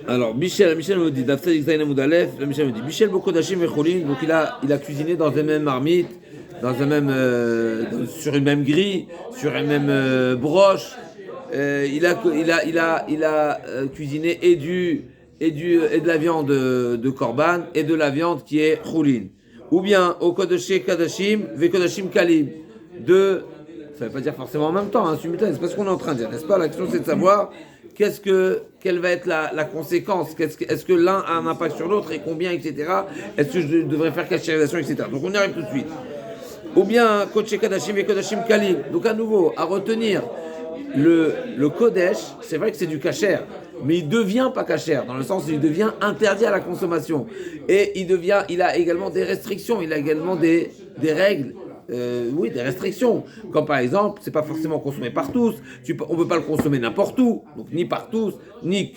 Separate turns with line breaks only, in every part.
Alors, Michel nous dit, Daftadik Zayin Amoud Aleph, le Michel nous dit, Michel Bokodashim Vecholin, donc il a cuisiné dans une même marmite, dans un même, sur une même grille, sur une même broche. Il a cuisiné et de la viande de korban et de la viande qui est choulin. Ou bien au Kodashé Kadashim, Vekodashim Kalim. Ça ne veut pas dire forcément en même temps, hein, simultané, c'est pas ce qu'on est en train de dire, n'est-ce pas? La question c'est de savoir quelle va être la conséquence, est-ce que l'un a un impact sur l'autre et combien, etc. Est-ce que je devrais faire cachérisation, etc. Donc on y arrive tout de suite. Ou bien Kodesh Kadashim et Kodashim Kalim. Donc à nouveau, à retenir, le Kodesh, c'est vrai que c'est du kasher, mais il devient pas kasher, dans le sens où il devient interdit à la consommation. Et il a également des restrictions, il a également des règles. Oui, des restrictions. Comme par exemple, c'est pas forcément consommé par tous. On peut pas le consommer n'importe où, donc ni par tous, ni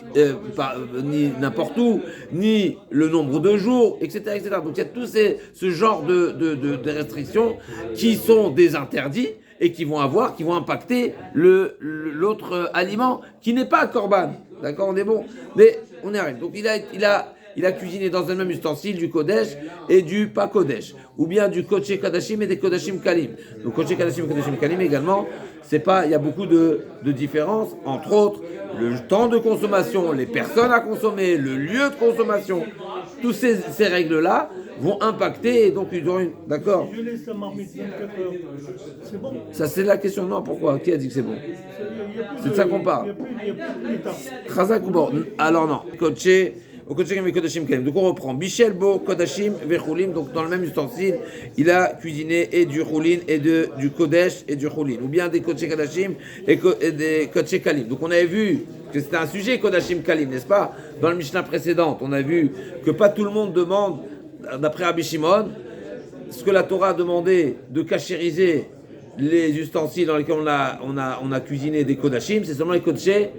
n'importe où, ni le nombre de jours, etc., etc. Donc il y a ce genre de restrictions qui sont des interdits et qui vont impacter l'autre aliment qui n'est pas korban. D'accord, on est bon. Mais on y arrive. Donc il a cuisiné dans un même ustensile du Kodesh et du pas Kodesh. Ou bien du Kodesh Kadashim et des Kodashim Kalim. Donc Kodesh Kadashim et Kodashim Kalim également, il y a beaucoup de différences. Entre autres, le temps de consommation, les personnes à consommer, le lieu de consommation. Toutes ces règles-là vont impacter et donc ils auront une... D'accord.
Si je laisse la marmite 24 heures, c'est bon.
Ça c'est la question. Non, pourquoi? Qui a dit que c'est bon? C'est de ça qu'on parle.
Il n'y a plus d'étape.
Chazak ou bon? Alors non. Kodesh... Donc on reprend. Bichel Bo Kodashim Vechoulim. Donc dans le même ustensile, il a cuisiné et du Choulin et du Kodesh et du Choulin. Ou bien des Kodesh Kadashim et des Kodesh Kalim. Donc on avait vu que c'était un sujet Kodashim Kalim, n'est-ce pas? Dans le Mishnah précédente, on a vu que pas tout le monde demande, d'après Rabbi Shimon, ce que la Torah a demandé de cachériser les ustensiles dans lesquels on a cuisiné des Kodashim, c'est seulement les Kodesh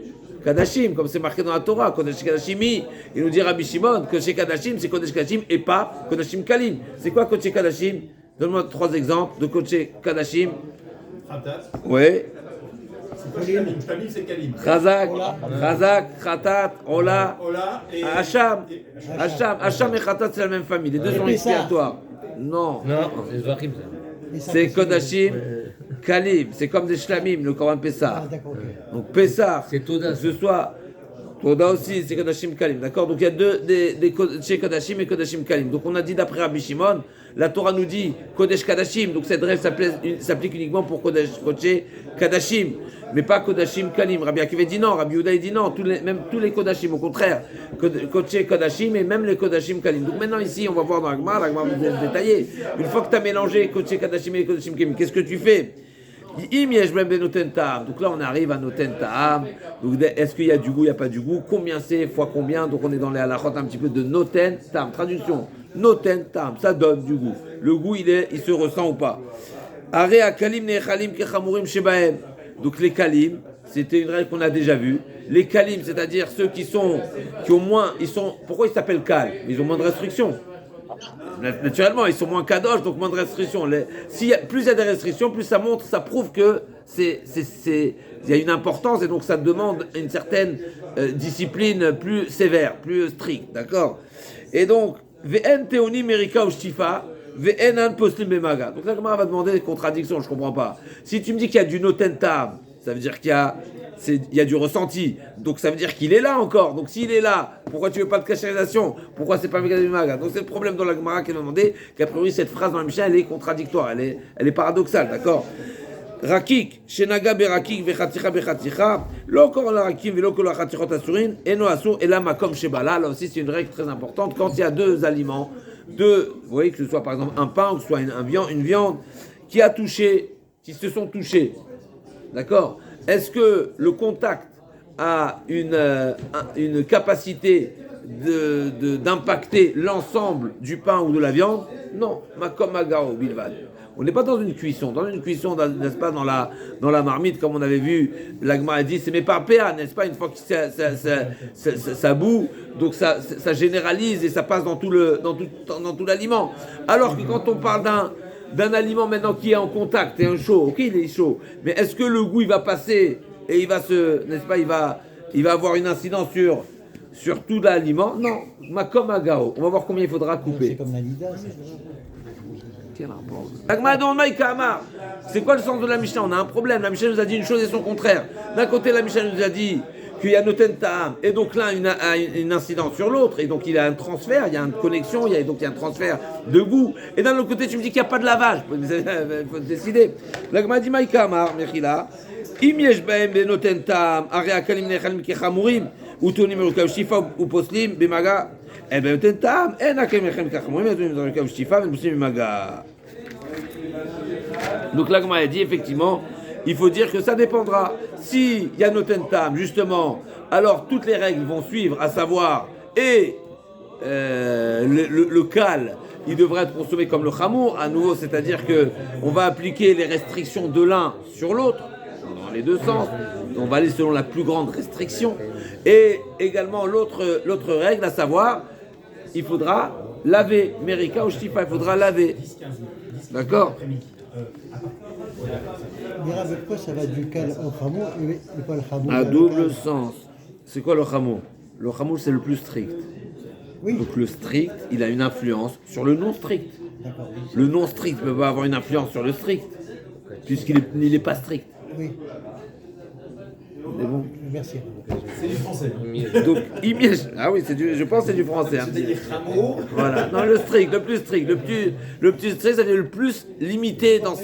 Kadashim, comme c'est marqué dans la Torah, Kodesh Kadashimi. Il nous dit Rabbi Shimon que chez Kadashim, c'est Kodesh Kadashim et pas Kodashim Kalim. C'est quoi Kodesh Kadashim? Donne-moi 3 exemples de Kodesh Kadashim.
Khatat.
Oui.
Kalim, c'est Kalim.
Chazak, Khatat, Ola,
et
Hacham. Hacham et Khatat, c'est la même famille. Les deux sont expiatoires. Non. C'est Kodashim Kalim. C'est comme des Shlamim, le Korban Pessah. Donc Pessah, c'est Toda. Ce soit Toda aussi, c'est Kodashim Kalim. D'accord? Donc il y a des Kodashim et Kodashim Kalim. Donc on a dit d'après Rabbi Shimon, la Torah nous dit Kodesh Kadashim. Donc cette règle s'applique uniquement pour Kodesh Kadashim, mais pas Kodashim Kalim. Rabbi Akiva dit non, Rabbi Yehuda dit non, même tous les Kodashim, au contraire, Kodesh Kadashim et même les Kodashim Kalim. Donc maintenant ici, on va voir dans la Gemara va vous détailler. Une fois que tu as mélangé Kodesh Kadashim et les Kodashim Kalim, qu'est-ce que tu fais? Donc là on arrive à Noten Ta'am. Donc est-ce qu'il y a du goût, il n'y a pas du goût? Combien c'est, fois combien? Donc on est dans les halachot un petit peu de Noten Ta'am. Traduction, Noten Ta'am, ça donne du goût. Le goût il se ressent ou pas? Are Kalim Nechalim Kechamurim Shebahem. Donc les Kalim, c'était une règle qu'on a déjà vue. Les Kalim, c'est-à-dire ceux qui au moins, pourquoi ils s'appellent Kal? Ils ont moins de restrictions. Naturellement, ils sont moins kadosh, donc moins de restrictions. Plus il y a des restrictions, plus ça prouve que il y a une importance et donc ça demande une certaine discipline plus sévère, plus stricte, d'accord? Et donc, Ve'en teoni merika ou shtifa, ve'en an poslim bemaga. Donc là, comment on va demander des contradictions? Je comprends pas. Si tu me dis qu'il y a du noten tam, ça veut dire qu'il y a du ressenti. Donc ça veut dire qu'il est là encore. Donc s'il est là, pourquoi tu veux pas de cachérisation? Pourquoi c'est pas Megad Maga? Donc c'est le problème dans la Gemara qui a demandé qu'a priori cette phrase dans la Mishnah elle est contradictoire, elle est paradoxale, d'accord? Rakik, shenaga berakik vechaticha bechaticha, lo kol rakim velo kol chatichot asurin, eno asur ela makom shebala. Là aussi c'est une règle très importante. Quand il y a deux aliments, vous voyez que ce soit par exemple un pain ou que ce soit une viande qui se sont touchés, d'accord? Est-ce que le contact a une capacité d'impacter l'ensemble du pain ou de la viande? Non, makom magao bilvad. On n'est pas dans une cuisson. Dans une cuisson, n'est-ce pas, dans la marmite, comme on avait vu, l'agma a dit, c'est mais par PA, n'est-ce pas, une fois que ça bout, donc ça généralise et ça passe dans tout l'aliment. Alors que quand on parle d'un aliment maintenant qui est en contact, et un chaud, ok, il est chaud, mais est-ce que le goût il va passer et il va n'est-ce pas, il va avoir une incidence sur sur tout l'aliment. Non, makom agao. On va voir combien il faudra
C'est
couper.
comme la Nida.
C'est quoi le sens de la Mishnah? On a un problème. La Mishnah nous a dit une chose et son contraire. D'un côté, la Mishnah nous a dit qu'il y a noten ta'am, et donc là, une incidence sur l'autre, et donc il y a un transfert, il y a une connexion, il y a un transfert de goût. Et d'un autre côté, tu me dis qu'il n'y a pas de lavage. Il faut décider. L'agma dit Maïkamar, Mechila, im yesh bahem benoten ta'am, are akalim nechalim kechamurim, utonim erukav shifa ou poslim, bemaga. Eh bien, noten ta'am, en akalim nechalim kechamurim, utonim erukav shifa, poslim, bemaga. Donc l'agma a dit effectivement, il faut dire que ça dépendra. Si il y a noten tam, justement, alors toutes les règles vont suivre, à savoir, et le cal, il devrait être consommé comme le chamour, à nouveau, c'est-à-dire que on va appliquer les restrictions de l'un sur l'autre, dans les deux sens. On va aller selon la plus grande restriction. Et également l'autre règle, à savoir, il faudra laver, Merika ou Shtifa, il faudra laver. D'accord?
Mais avec quoi ça va du cal au chameau et pas le chameau?
À double sens. C'est quoi le chameau? Le chameau, c'est le plus strict.
Oui.
Donc le strict, il a une influence sur le non strict.
D'accord.
Le non strict ne peut pas avoir une influence sur le strict, puisqu'il n'est pas strict.
Oui.
C'est bon.
Merci.
C'est du français.
Donc, ah oui, je pense que c'est du français. Hein.
C'est-à-dire rameau.
Voilà. Non, le strict, le plus strict. Le plus strict, ça veut dire le plus limité dans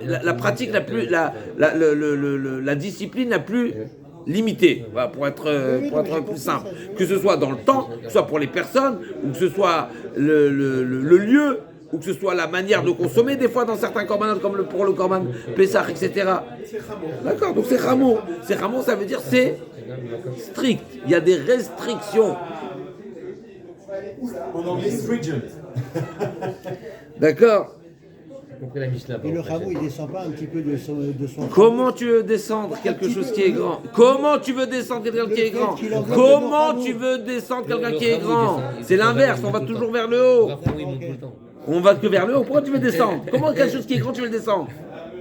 la pratique la plus, la discipline la plus limitée, voilà, pour être plus simple. Que ce soit dans le temps, que ce soit pour les personnes, ou que ce soit le lieu, ou que ce soit la manière de consommer, des fois dans certains korbanot, comme pour le korban Pessah, etc. D'accord, donc c'est rameau. C'est rameau, ça veut dire c'est strict. Il y a des restrictions.
En anglais, stringent.
D'accord.
Et le chameau, il descend pas un petit peu de son
Comment tu veux descendre quelque chose qui est grand? Comment tu veux descendre quelqu'un qui est grand? Comment tu veux descendre quelqu'un qui est grand? C'est l'inverse, on va toujours vers le haut. On va que vers le haut. Pourquoi tu veux descendre? Comment quelque chose qui est grand, tu veux le descendre?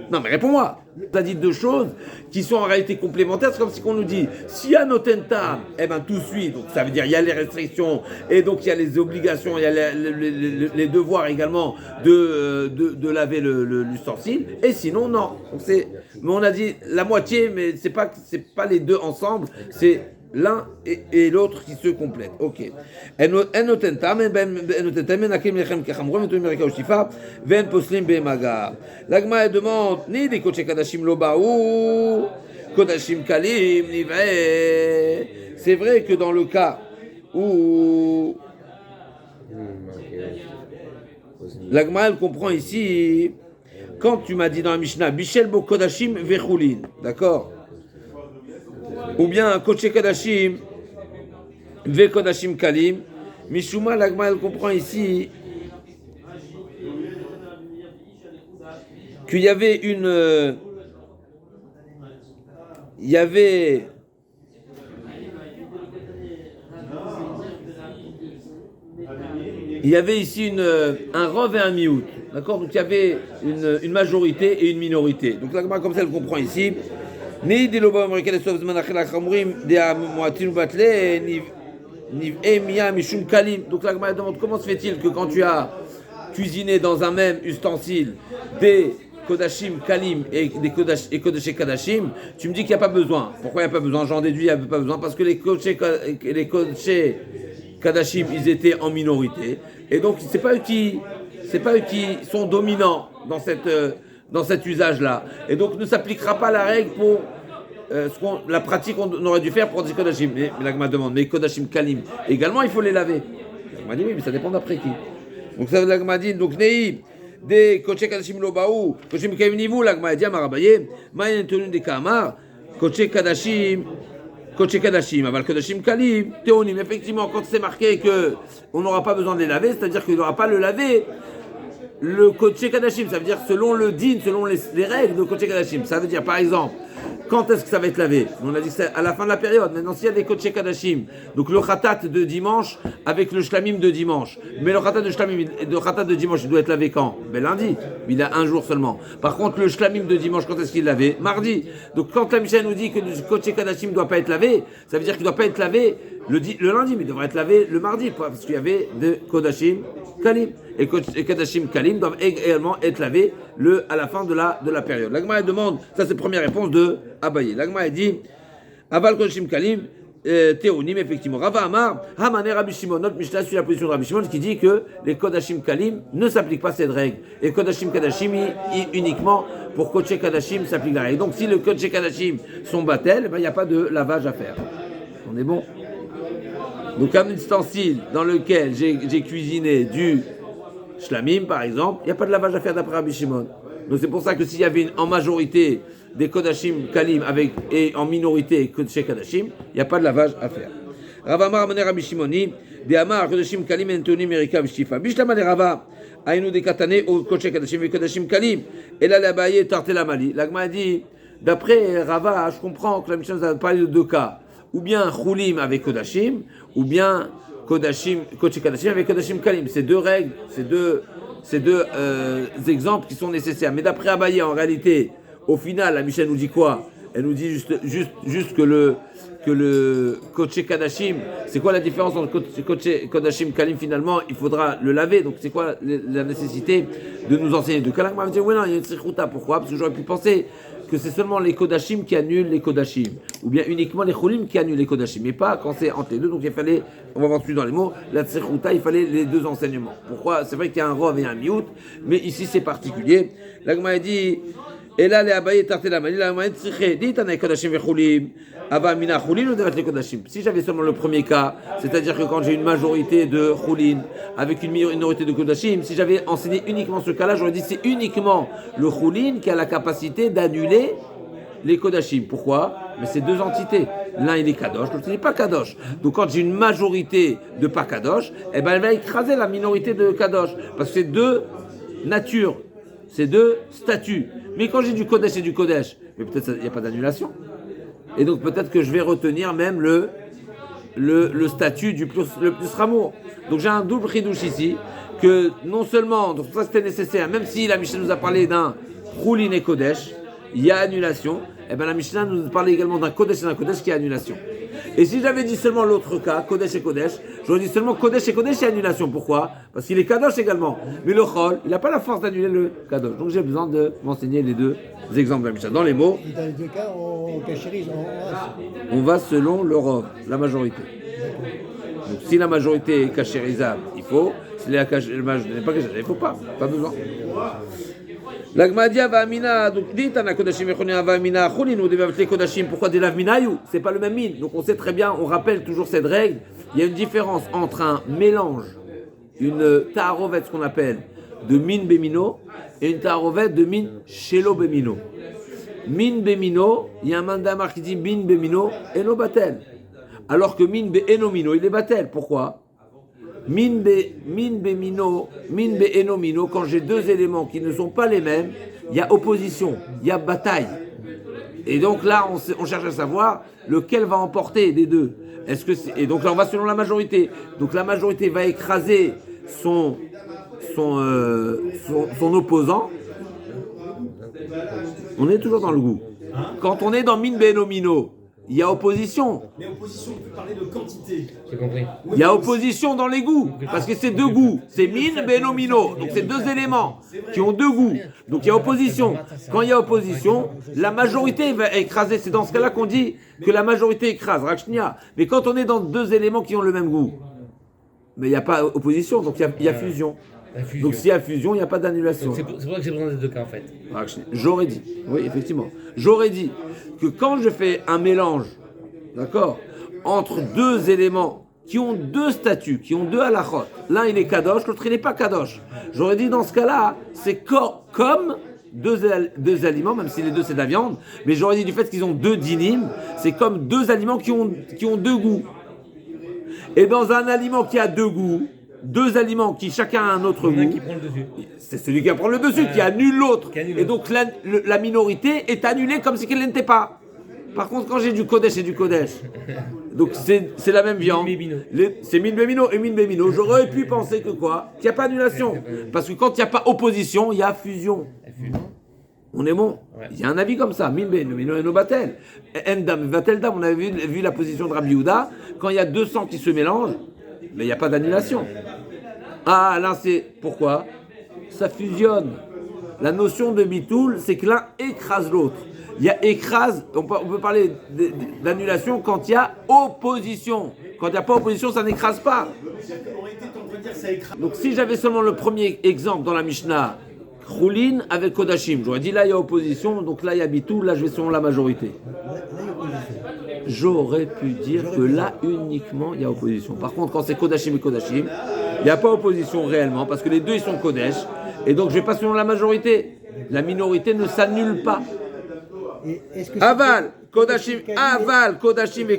Non, mais réponds-moi. Tu as dit deux choses qui sont en réalité complémentaires. C'est comme si on nous dit, s'il y a notenta, eh ben tout suit. Donc ça veut dire il y a les restrictions et donc il y a les obligations, il y a les devoirs également de laver l'ustensile. Et sinon non. Donc mais on a dit la moitié, mais c'est pas les deux ensemble. C'est l'un et l'autre qui se complètent. Ok. L'agma elle demande ni des kodesh kadashim lo baou, kodashim kalim ni vrai. C'est vrai que dans le cas où l'agma elle comprend ici quand tu m'as dit dans la Mishnah bishel bo kodashim vechulin, d'accord? Ou bien Kodesh Kadashim, Ve Kodashim Kalim. Mishuma, l'agma, elle comprend ici qu'il y avait ici un Rav et un Miout, d'accord? Donc il y avait une majorité et une minorité. Donc l'agma, comme ça, elle comprend ici. Ni de l'oba américain de sauve zman achel achamurim de amoatin batle ni emia mishum kalim. Donc la Gemara demande comment se fait-il que quand tu as cuisiné dans un même ustensile des kodashim kalim et des kodesh kadashim, tu me dis qu'il n'y a pas besoin. Pourquoi il n'y a pas besoin? J'en déduis qu'il n'y a pas besoin parce que les kodesh kadashim ils étaient en minorité et donc c'est pas eux qui sont dominants dans cet usage-là. Et donc ne s'appliquera pas la règle pour la pratique qu'on aurait dû faire pour des kodashim. Mais la Gemara demande, mais kodashim kalim, également il faut les laver. La Gemara dit oui, mais ça dépend d'après qui. Donc ça la Gemara dit, donc nei, des kodesh kadashim lo baou, kodashim kalim nivu, la Gemara dit à Marabaye, ma'en tenu des kamar, kodesh kadashim, aval kodashim kalim, théonim. Effectivement, quand c'est marqué qu'on n'aura pas besoin de les laver, c'est-à-dire qu'il n'aura pas le laver, le Kodesh Kadashim, ça veut dire selon le din, selon les règles de Kodesh Kadashim. Ça veut dire par exemple, quand est-ce que ça va être lavé? On a dit que c'est à la fin de la période. Maintenant, s'il y a des Kodesh Kadashim, donc le khatat de dimanche avec le shlamim de dimanche. Mais le khatat de dimanche, il doit être lavé quand? Ben lundi. Il a un jour seulement. Par contre, le shlamim de dimanche, quand est-ce qu'il est lavé? Mardi. Donc quand la Mishnah nous dit que le Kodesh Kadashim ne doit pas être lavé, ça veut dire qu'il ne doit pas être lavé le lundi, mais il devrait être lavé le mardi, parce qu'il y avait de Kodashim Kalim. Et Kodashim Kalim doivent également être lavés à la fin de la période. L'Agma demande, ça c'est la première réponse de Abaye. L'Agma dit, Aval Kodashim Kalim, Théonim, effectivement. Rava Amar, Hamane Rabbi Shimon, notre Mishnah suit la position de Rabbi Shimon qui dit que les Kodashim Kalim ne s'appliquent pas cette règle. Et Kodashim Kadashim, uniquement pour Kodesh Kadashim s'applique la règle. Donc si le Kodesh Kadashim sont battels, il n'y a pas de lavage à faire. On est bon? Donc un ustensile dans lequel j'ai cuisiné du shlamim, par exemple, il n'y a pas de lavage à faire d'après Rabbi Shimon. Donc c'est pour ça que s'il y avait en majorité des Kodashim Kalim et en minorité Kodesh Kadashim, il n'y a pas de lavage à faire. Rava Amar Amane Rabbi Shimoni, de Amar Kodashim Kalim Entonim Erika Vishtifa. Bishlama de Rava, Aïnou de Katane au Kodesh Kadashim et Kodashim Kalim. Et là, l'Abaye Tartela Mali. L'Agma dit, d'après Rava, je comprends que la Mishnah va parler de deux cas. Ou bien Chulim avec Kodashim, ou bien Kodashim, Kodesh Kadashim avec Kodashim Kalim. C'est deux règles, c'est deux exemples qui sont nécessaires. Mais d'après Abaye, en réalité, au final, la Mishnah nous dit quoi? Elle nous dit juste que le Kodesh Kadashim, c'est quoi la différence entre Kodesh Kadashim Kalim? Finalement, il faudra le laver. Donc, c'est quoi la nécessité de nous enseigner? De Kalak m'a dit, oui, non, il y a une Tzrichuta. Pourquoi? Parce que j'aurais pu penser que c'est seulement les Kodashim qui annulent les Kodashim, ou bien uniquement les Chulim qui annulent les Kodashim, mais pas quand c'est entre les deux. Donc il fallait, on va voir plus dans les mots, la Tzrichuta, il fallait les deux enseignements. Pourquoi? C'est vrai qu'il y a un Rov et un Miout, mais ici c'est particulier. L'Agma dit, et là les Abaye tarté la manie, l'Agma dit, dit Tanaï Kodashim et Chulim, Ava Mina Chulin ou les Kodashim. Si j'avais seulement le premier cas, c'est-à-dire que quand j'ai une majorité de Chulin avec une minorité de Kodashim, si j'avais enseigné uniquement ce cas-là, j'aurais dit c'est uniquement le Chulin qui a la capacité d'annuler les Kodashim. Pourquoi? Mais c'est deux entités. L'un il est Kadosh, l'autre il n'est pas Kadosh. Donc quand j'ai une majorité de pas Kadosh, eh ben elle va écraser la minorité de Kadosh. Parce que c'est deux natures, c'est deux statuts. Mais quand j'ai du Kodesh et du Kodesh, mais peut-être il n'y a pas d'annulation. Et donc peut-être que je vais retenir même le statut le plus ramour. Donc j'ai un double chidouche ici, que non seulement, donc ça c'était nécessaire, même si la Mishnah nous a parlé d'un Choulin et Kodesh, il y a annulation, et bien la Mishnah nous parlait également d'un Kodesh et d'un Kodesh qui a annulation. Et si j'avais dit seulement l'autre cas, Kodesh et Kodesh, j'aurais dit seulement Kodesh et Kodesh et annulation. Pourquoi? Parce qu'il est Kadosh également. Mais le Chol, il n'a pas la force d'annuler le Kadosh. Donc j'ai besoin de m'enseigner les deux exemples de la Mishnah. Dans les mots,
Et dans les deux cas, on cachérise,
on va selon le Rov, la majorité. Donc si la majorité est cachérisable, il faut. Si la majorité n'est pas cachérisable, il ne faut pas. Pas besoin. L'Agmadia va amina, donc dit Tana Kodashim et va amina, Choulin ou des Kodashim, pourquoi des lav minayou? C'est pas le même mine. Donc on sait très bien, on rappelle toujours cette règle. Il y a une différence entre un mélange, une ta'arovet, ce qu'on appelle, de mine bémino, et une ta'arovet de mine shelo bémino. Mine bémino, il y a un mandamar qui dit mine bémino, eno batel. Alors que mine be enomino, il est batel. Pourquoi? Min be enomino, quand j'ai deux éléments qui ne sont pas les mêmes, il y a opposition, il y a bataille. Et donc là, on cherche à savoir lequel va emporter des deux. Et donc là, on va selon la majorité. Donc la majorité va écraser son opposant. On est toujours dans le goût. Quand on est dans min be enomino, il y a opposition.
Mais opposition, on peut parler de quantité.
J'ai compris.
Il y a opposition dans les goûts, parce que c'est deux goûts. C'est min, benomino. Donc c'est deux éléments qui ont deux goûts. Donc il y a opposition. Quand il y a opposition, la majorité va écraser. C'est dans ce cas-là qu'on dit que la majorité écrase. Rakshnia. Mais quand on est dans deux éléments qui ont le même goût, mais il n'y a pas opposition, donc il y a fusion. Donc s'il y a fusion, il n'y a pas d'annulation.
C'est pour ça que j'ai besoin des deux cas en fait.
J'aurais dit, oui effectivement, j'aurais dit que quand je fais un mélange, d'accord, entre deux éléments qui ont deux statuts, qui ont deux halachot, l'un il est kadosh, l'autre il n'est pas kadosh, j'aurais dit dans ce cas-là, c'est comme deux aliments, même si les deux c'est de la viande, mais j'aurais dit du fait qu'ils ont deux dinim, c'est comme deux aliments qui ont deux goûts. Et dans un aliment qui a deux goûts, deux aliments qui chacun a un autre goût,
Qui prend le dessus.
c'est celui qui va prendre le dessus, qui annule l'autre. Et donc la minorité est annulée comme si qu'elle n'était pas. Par contre, quand j'ai du Kodesh et du Kodesh, donc c'est la même viande. C'est min bemino et min bemino. J'aurais pu penser que quoi? Qu'il n'y a pas annulation. Parce que quand il n'y a pas opposition, il y a fusion. On est bon. Il y a un avis comme ça. Mino batel. Endam, vatel dam. On avait vu la position de Rabbi Yehuda. Quand il y a 200 qui se mélangent, mais il n'y a pas d'annulation. Ah, là, c'est pourquoi ça fusionne. La notion de bitoul, c'est que l'un écrase l'autre. Il y a écrase, on peut parler d'annulation quand il y a opposition. Quand il n'y a pas opposition, ça n'écrase pas. Donc si j'avais seulement le premier exemple dans la Mishnah, Choulin avec Kodashim, j'aurais dit là il y a opposition, donc là il y a bitoul, là je vais selon la majorité. J'aurais pu dire que là uniquement il y a opposition. Par contre, quand c'est Kodashim et Kodashim, il n'y a pas opposition réellement, parce que les deux ils sont Kodesh, et donc je vais pas selon la majorité. La minorité ne s'annule pas. Aval, Kodashim, Aval, Kodashim et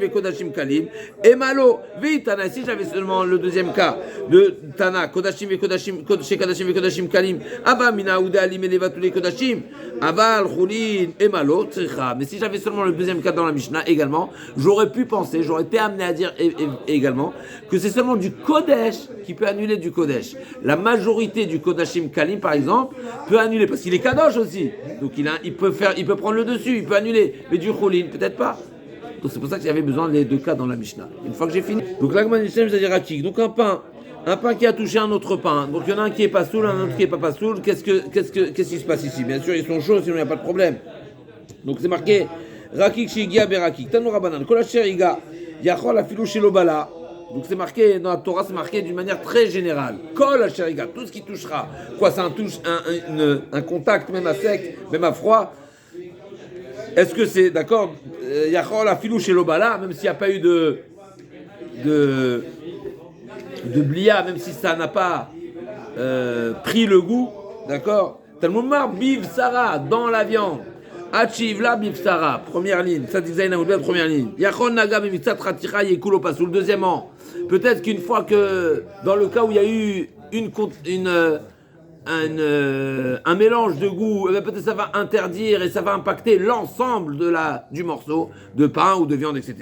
Kodashim Kalim, et Malo, Vitana. Si j'avais seulement le deuxième cas de Tana, Kodashim et Kodashim, Kodashim Kalim, Abba Mina Ouda Alim et Levatuli Kodashim, Aval, Choulin, et Malo, Tricha. Mais si j'avais seulement le deuxième cas dans la Mishnah également, j'aurais pu penser, j'aurais été amené à dire également que c'est seulement du Kodesh qui peut annuler du Kodesh. La majorité du Kodashim Kalim, par exemple, peut annuler, parce qu'il est Kadosh aussi. Donc il peut prendre le dessus, il peut annuler, mais du Choulin, peut-être pas. Donc c'est pour ça qu'il y avait besoin des deux cas dans la Mishnah. Une fois que j'ai fini. Donc l'Agman Ishem, c'est-à-dire Akik. Donc un pain qui a touché un autre pain. Donc il y en a un qui est pas soul, un autre qui est pas soul. Qu'est-ce qui se passe ici? Bien sûr, ils sont chauds, sinon il n'y a pas de problème. Donc c'est marqué Rakik Shigia Berakik. Tanur Rabanan. Kolacher Iga. Yachol Afilou Shilobala. Donc c'est marqué, dans la Torah, c'est marqué d'une manière très générale. Kol Asheriga, tout ce qui touchera. Quoi, ça touche un contact, même à sec, même à froid. Est-ce que c'est, d'accord, Yachol Afilou chez l'Obala, même s'il n'y a pas eu de blia, même si ça n'a pas pris le goût, d'accord. Talmud Mar, Biv Sarah, dans la viande. Achiv la Biv Sarah, première ligne. Ça disait une première ligne. Yachol Naga Bivitzat Ratira Yekulo Pasoul, deuxièmement. Peut-être qu'une fois que, dans le cas où il y a eu un mélange de goût, peut-être ça va interdire et ça va impacter l'ensemble du morceau de pain ou de viande, etc.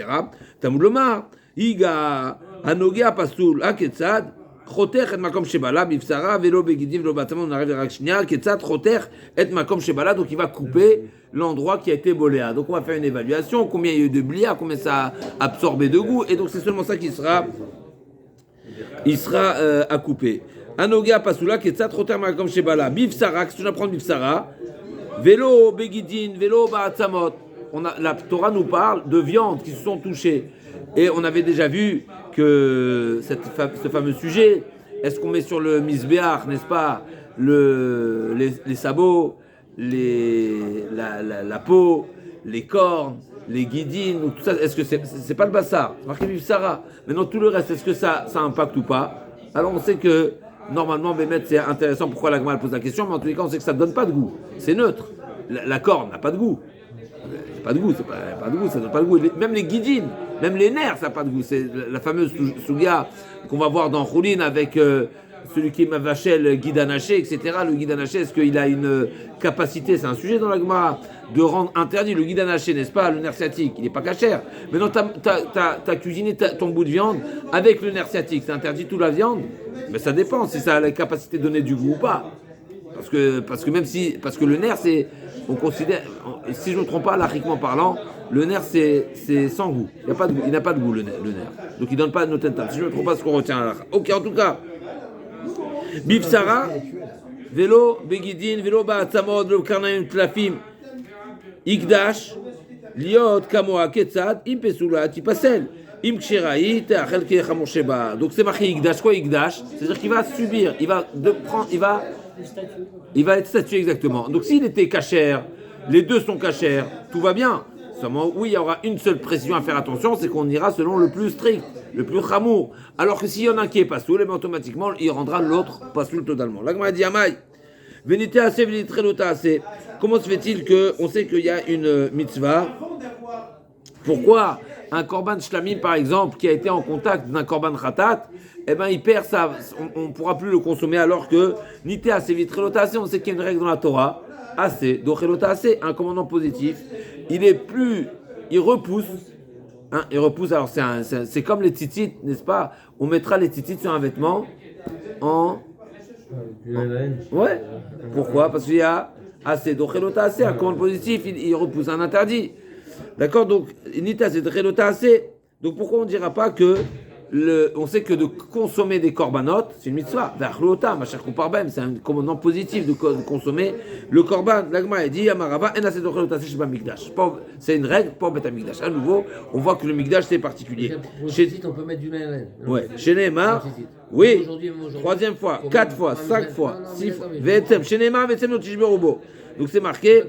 Talmud Lomar, Iga, Anogia Pasoul, Aketzad, Choter et Makom Shebala, Bifsara, Velo Begidim, Velo Batamon, on arrive à Rakshnia, Ketzad, Choter et Makom Shebala, donc il va couper l'endroit qui a été boléa. Donc on va faire une évaluation, combien il y a eu de blia, combien ça a absorbé de goût, et donc c'est seulement ça qui sera à couper. Anogia Pasula, Ketzad, Choter Makom Shebala, Bifsara, si tu vas prendre Bifsara, Velo Begidin, Velo Baatzamot. La Torah nous parle de viandes qui se sont touchées. Et on avait déjà vu que ce fameux sujet, est-ce qu'on met sur le misbéach, n'est-ce pas, les sabots, la peau, les cornes, les guidines, tout ça, est-ce que c'est pas le bassar, c'est marqué Sarah. Maintenant tout le reste, est-ce que ça impacte ou pas? Alors on sait que normalement, Bémet, c'est intéressant pourquoi la Gemara pose la question, mais en tous les cas on sait que ça ne donne pas de goût, c'est neutre. La corne n'a pas de goût. Pas de goût, pas de goût, ça donne pas de goût. Même les guidines, même les nerfs, ça n'a pas de goût. C'est la fameuse souga qu'on va voir dans Choulin avec celui qui est Mavachel, guide anaché, etc. Le guide anaché, est-ce qu'il a une capacité, c'est un sujet dans la Gemara, de rendre interdit le guide anaché, n'est-ce pas, le nerf sciatique, il n'est pas cachère. Maintenant, t'as cuisiné ton bout de viande avec le nerf sciatique, c'est interdit toute la viande, mais ça dépend si ça a la capacité de donner du goût ou pas. Parce que le nerf, c'est, on considère, si je ne me trompe pas, lachiquement parlant, le nerf c'est sans goût. Il n'a pas de goût le nerf. Donc il ne donne pas de notentam. Si je ne me trompe pas, ce qu'on retient à la. Ok, en tout cas, Bifsara, Vélo, Begidin, Vélo, Baatzamod, Vélo, Karnaim, Tlafim, Ikdash, Liot, Kamoa, Ketzad, Impesula, Tipasel. Donc c'est marqué Ikdash. Quoi Ikdash? C'est-à-dire qu'il va subir, il va être statué exactement. Donc s'il était cachère, les deux sont cachères, tout va bien. Seulement, oui, il y aura une seule précision à faire attention, c'est qu'on ira selon le plus strict, le plus chamour. Alors que s'il y en a un qui est pas soul, et bien automatiquement, il rendra l'autre pas soul totalement. La Gemara dit Amai, venite assez, venite très lota assez. Comment se fait-il qu'on sait qu'il y a une mitzvah? Pourquoi un korban shlamim, par exemple, qui a été en contact d'un korban khatat, eh ben il perd ça, on ne pourra plus le consommer, alors que nité assez vite, assez, on sait qu'il y a une règle dans la Torah, assez, dochelota assez, un commandant positif, il repousse, alors c'est comme les tzitzit, n'est-ce pas? On mettra les tzitzit sur un vêtement en Ouais. Pourquoi? Parce qu'il y a assez d'ochelota assez, un commande positif, il repousse un interdit. D'accord? Donc, nita c'est d'ochelota assez. Donc pourquoi on ne dira pas que on sait que de consommer des korbanot, c'est une mitzvah. V'achlota, ma chère Komparbem, c'est un commandement positif de consommer le korban. L'agma a dit, Amarava, en assez d'ochelota assez chez Mikdash. C'est une règle pour Bet Mikdash. À nouveau, on voit que le Mikdash c'est particulier.
Chez on peut mettre du lin à laine.
Ouais. Chez Neymar, oui. Troisième fois, 4 fois, 5 fois, 6 fois. Ve'etzem. Chez Neymar, ve'etzem no tishberubo. Donc c'est marqué.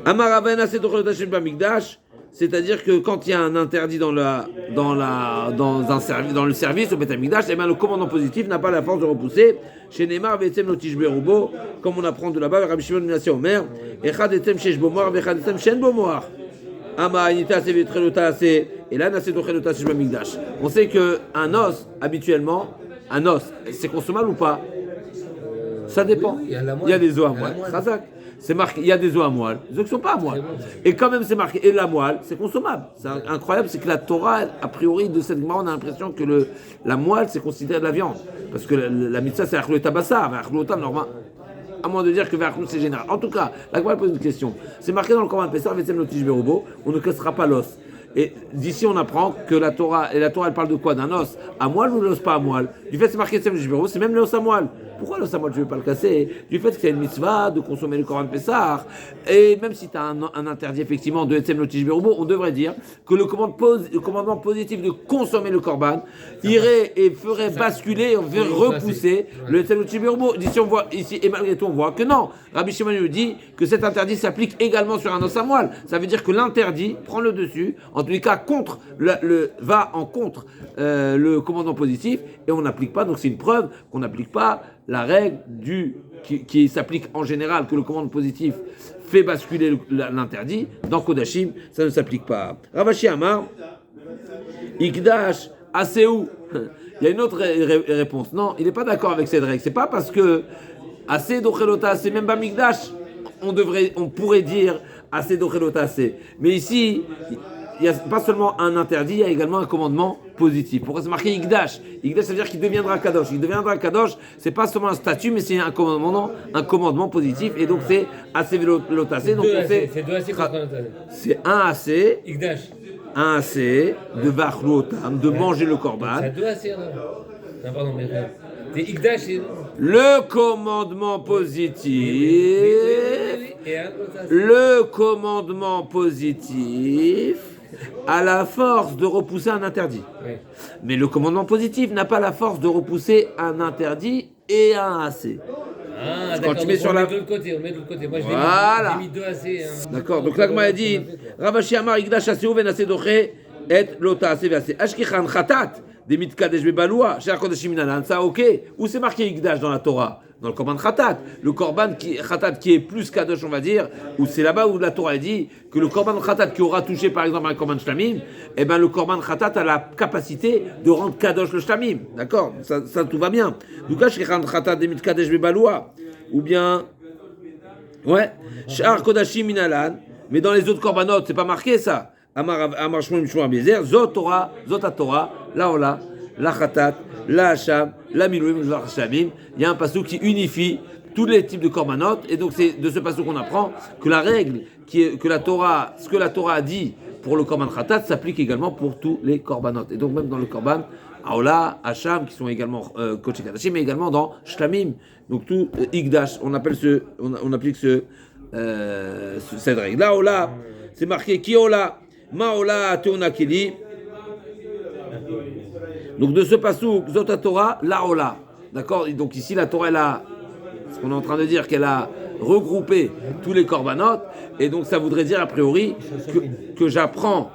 Amaraven assez d'ochelota chez Mikdash. C'est-à-dire que quand il y a un interdit dans le service au Beth Amikdash, eh bien le commandant positif n'a pas la force de repousser. Chez Neymar, ve'etzem lo tishbe rubo, comme on apprend de là-bas, Rabbi Shimon ben Yossé Omer, echad etzem shesh bo moar, ve'echad etzem shen bo moar. Ama inita se ve'trelota ase, et là nase dochelota shesh b'amikdash. On sait que un os, habituellement, un os, c'est consommable ou pas? Ça dépend.
Oui,
il y a des os à moelle. C'est marqué, il y a des os à moelle, des os qui ne sont pas à moelle. Et quand même c'est marqué, et la moelle, c'est consommable. C'est incroyable, c'est que la Torah, a priori de cette Gemara, on a l'impression que la moelle, c'est considéré de la viande. Parce que la mitzvah, c'est Achlou et Tabassa, Achlou normal. À moins de dire que Achlou, c'est général. En tout cas, la Gemara pose une question. C'est marqué dans le Corban Pessah, Vetsem Lotish Berubo, on ne cassera pas l'os. Et d'ici, on apprend que la Torah, elle parle de quoi? D'un os à moelle ou de l'os pas à moelle? Du fait, c'est marqué Vetsem Lotish Berubo, c'est même l'os à moelle. Pourquoi l'os à moelle, je ne vais pas le casser? Du fait que c'est une mitzvah de consommer le Corban Pessah. Et même si tu as un interdit, effectivement, de Etzem Lotish Berubo, on devrait dire que le commandement positif de consommer le Corban irait et ferait basculer, repousser le Etzem Lotish Berubo. D'ici, on voit, ici, et malgré tout, on voit que non. Rabbi Shimon nous dit que cet interdit s'applique également sur un os à moelle. Ça veut dire que l'interdit prend le dessus, en tous les cas, va en contre le commandement positif, et on n'applique pas. Donc, c'est une preuve qu'on n'applique pas la règle qui s'applique en général, que le commandement positif fait basculer l'interdit. Dans Kodashim, ça ne s'applique pas. Ravashi Amar, Ikdash, Aseou. Il y a une autre réponse. Non, il n'est pas d'accord avec cette règle. C'est pas parce que Assez d'Ochelota, c'est même pas Mikdash, on pourrait dire Assez d'Ochelota, c'est. Mais ici, il n'y a pas seulement un interdit, il y a également un commandement positif. Pourquoi c'est marqué Ikdash? Ikdash, ça veut dire qu'il deviendra Kadosh. Il deviendra Kadosh, c'est pas seulement un statut, mais c'est un commandement positif. Et donc c'est assez velotassé. Donc
c'est deux assez
c'est un assez.
Ikdash.
Un assez de Vachlotam, de manger le korban.
C'est deux assez. Non, pardon, mais c'est Ikdash.
Le commandement positif. Le commandement positif a la force de repousser un interdit.
Oui.
Mais le commandement positif n'a pas la force de repousser un interdit et un assez.
Ah,
quand tu mets sur la...
on met de l'autre côté. Moi,
voilà.
j'ai mis deux assez.
D'accord, donc l'agma a dit Ravashi Amar Igdash Aseu ven Aseh Doché et Lota Aseh ve'Aseh. Ashkichan Khatat des Mitkadesh Bebaloua, Shar Kodashim Minalan, ça ok. Où c'est marqué Igdash dans la Torah? Dans le Korban Khatat. Le Korban Khatat qui est plus Kadosh, on va dire, où c'est là-bas où la Torah dit que le Korban Khatat qui aura touché par exemple un Korban Shlamim, eh ben le Korban Khatat a la capacité de rendre Kadosh le Shlamim. D'accord, ça tout va bien. Donc Ashkichan Khatat des Mitkadesh Bebaloua. Ou bien, ouais, Shar Kodashim Minalan, mais dans les autres korbanot, c'est pas marqué ça. Amar Shmuel Mishmor Abiezer, Zot Torah, Zot Torah, la Ola, la Khatat, la Hacham, la Milouim, la Hachamim. Il y a un passouk qui unifie tous les types de korbanot, et donc c'est de ce passouk qu'on apprend que la règle, que la Torah, ce que la Torah a dit pour le korban Khatat, s'applique également pour tous les korbanot. Et donc même dans le korban Aola, Hacham, qui sont également Kodesh Kadashim, mais également dans Shlamim. Donc tout Igdash, on applique cette règle. Là, Ola, c'est marqué Kiola, Maola, Teona Keli. Donc de ce passouk, Zota Torah, la Ola. D'accord? Donc ici, la Torah, elle a, ce qu'on est en train de dire, qu'elle a regroupé tous les korbanot, et donc ça voudrait dire a priori que j'apprends